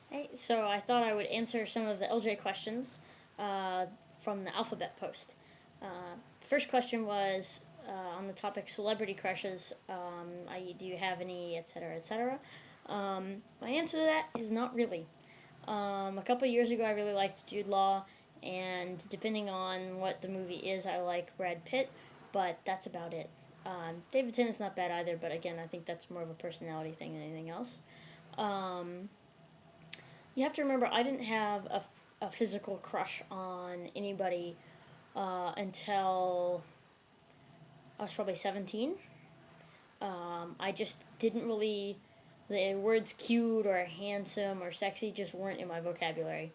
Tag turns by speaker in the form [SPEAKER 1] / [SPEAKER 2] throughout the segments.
[SPEAKER 1] Hey, so I thought I would answer some of the LJ questions from the alphabet post. The first question was on the topic celebrity crushes. Do you have any, etc., etc.? My answer to that is not really. A couple years ago, I really liked Jude Law, and depending on what the movie is, I like Brad Pitt, but that's about it. David Tennant's not bad either, but again, I think that's more of a personality thing than anything else. Um, you have to remember, I didn't have a physical crush on anybody until I was probably 17. I just didn't really. The words cute or handsome or sexy just weren't in my vocabulary.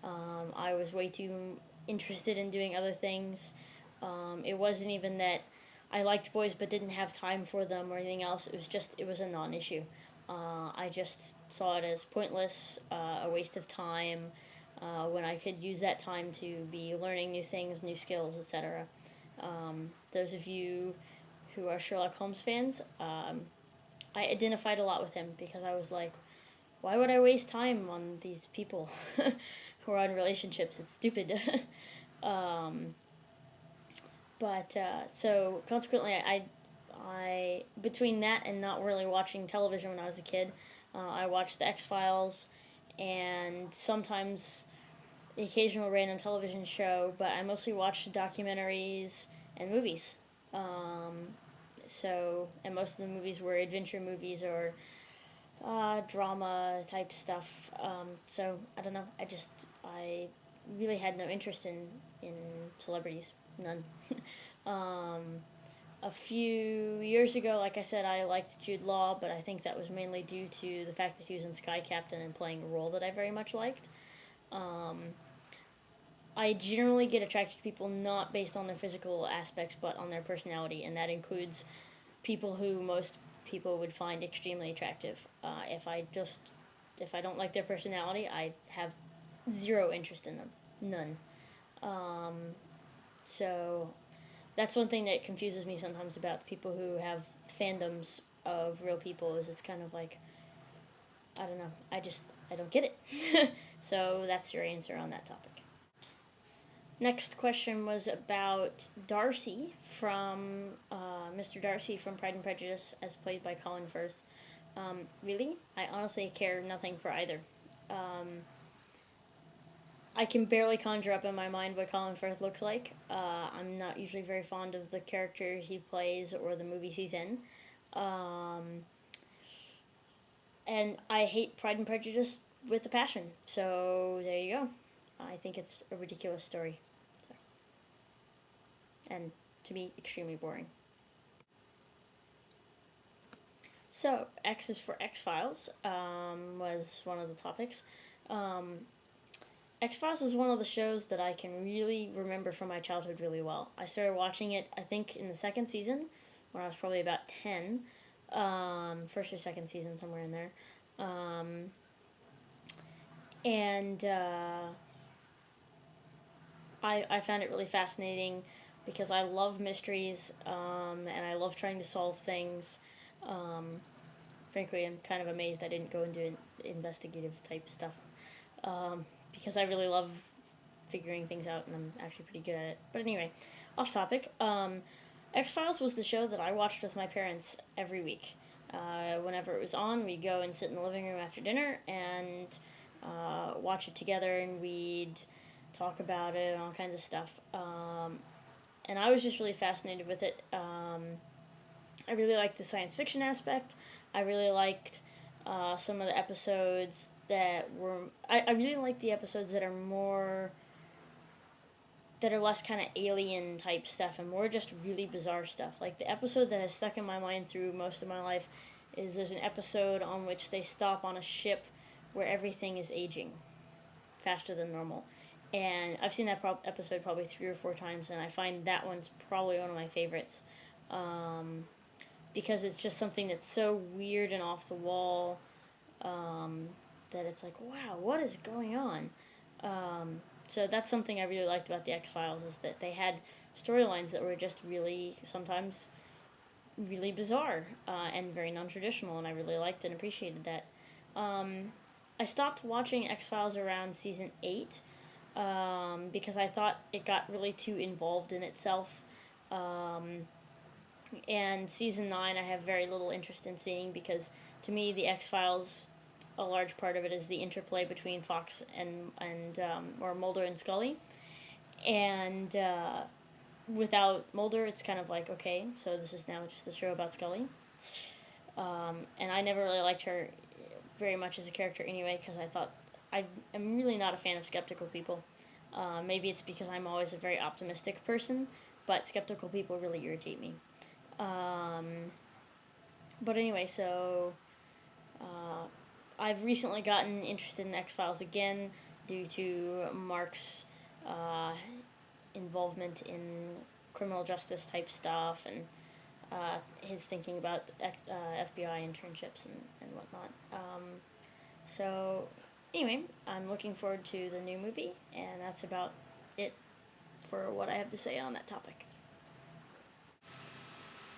[SPEAKER 1] I was way too interested in doing other things. It wasn't even that I liked boys but didn't have time for them or anything else. It was a non issue. I just saw it as pointless, a waste of time, when I could use that time to be learning new things, new skills, etc. Those of you who are Sherlock Holmes fans, I identified a lot with him because I was like, why would I waste time on these people who are in relationships? It's stupid. um, so consequently, I between that and not really watching television when I was a kid, I watched the X Files, and sometimes the occasional random television show. But I mostly watched documentaries and movies. Um, and most of the movies were adventure movies or drama type stuff. So I don't know. I really had no interest in celebrities, none. um, a few years ago, like I said, I liked Jude Law, but I think that was mainly due to the fact that he was in Sky Captain and playing a role that I very much liked. Um, I generally get attracted to people not based on their physical aspects, but on their personality, and that includes people who most people would find extremely attractive. If I don't like their personality, I have zero interest in them, none. Um, so that's one thing that confuses me sometimes about people who have fandoms of real people. Is it's kind of like, I don't know. I don't get it. So that's your answer on that topic. Next question was about Darcy from Mr. Darcy from Pride and Prejudice, as played by Colin Firth. Really, I honestly care nothing for either. Um, I can barely conjure up in my mind what Colin Firth looks like. I'm not usually very fond of the character he plays or the movies he's in. Um, and I hate Pride and Prejudice with a passion. So there you go. I think it's a ridiculous story. So, and to me, extremely boring. So, X is for X Files, was one of the topics. Um, X Files is one of the shows that I can really remember from my childhood really well. I started watching it, I think, in the second season when I was probably about 10. First or second season, somewhere in there. Um, and I found it really fascinating because I love mysteries, and I love trying to solve things. Um, Frankly, I'm kind of amazed I didn't go into investigative type stuff, because I really love figuring things out and I'm actually pretty good at it. But anyway, off topic. X Files was the show that I watched with my parents every week. Whenever it was on, we'd go and sit in the living room after dinner and watch it together, and we'd talk about it and all kinds of stuff. And I was just really fascinated with it. I really liked the science fiction aspect. I really liked some of the episodes that were. I really like the episodes that are more. That are less kind of alien type stuff and more just really bizarre stuff. Like the episode that has stuck in my mind through most of my life is there's an episode on which they stop on a ship where everything is aging faster than normal. And I've seen that episode probably 3 or 4 times, and I find that one's probably one of my favorites. Um, because it's just something that's so weird and off the wall, that it's like, wow, what is going on? So that's something I really liked about the X Files, is that they had storylines that were just really sometimes really bizarre, and very non traditional, and I really liked and appreciated that. Um, I stopped watching X Files around season 8 because I thought it got really too involved in itself. Um, and season 9, I have very little interest in seeing because to me, the X Files, a large part of it is the interplay between Fox and or Mulder and Scully. And without Mulder, it's kind of like, okay, so this is now just a show about Scully. And I never really liked her very much as a character anyway, because I thought I'm really not a fan of skeptical people. Maybe it's because I'm always a very optimistic person, but skeptical people really irritate me. But anyway, so I've recently gotten interested in X Files again due to Mark's involvement in criminal justice type stuff and his thinking about FBI internships and whatnot. So, anyway, I'm looking forward to the new movie, and that's about it for what I have to say on that topic.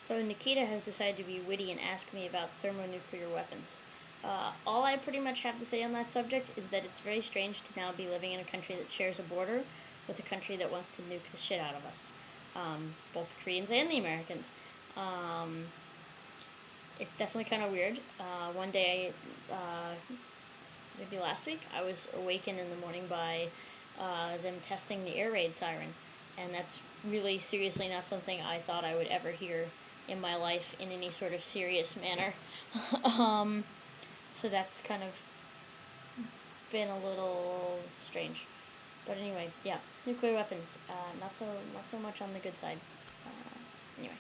[SPEAKER 1] So, Nikita has decided to be witty and ask me about thermonuclear weapons. All I pretty much have to say on that subject is that it's very strange to now be living in a country that shares a border with a country that wants to nuke the shit out of us. Both Koreans and the Americans. It's definitely kind of weird. One day, maybe last week, I was awakened in the morning by them testing the air raid siren. And that's really seriously not something I thought I would ever hear in my life in any sort of serious manner. So that's kind of been a little strange. But anyway, yeah, nuclear weapons. Not so much on the good side. Anyway.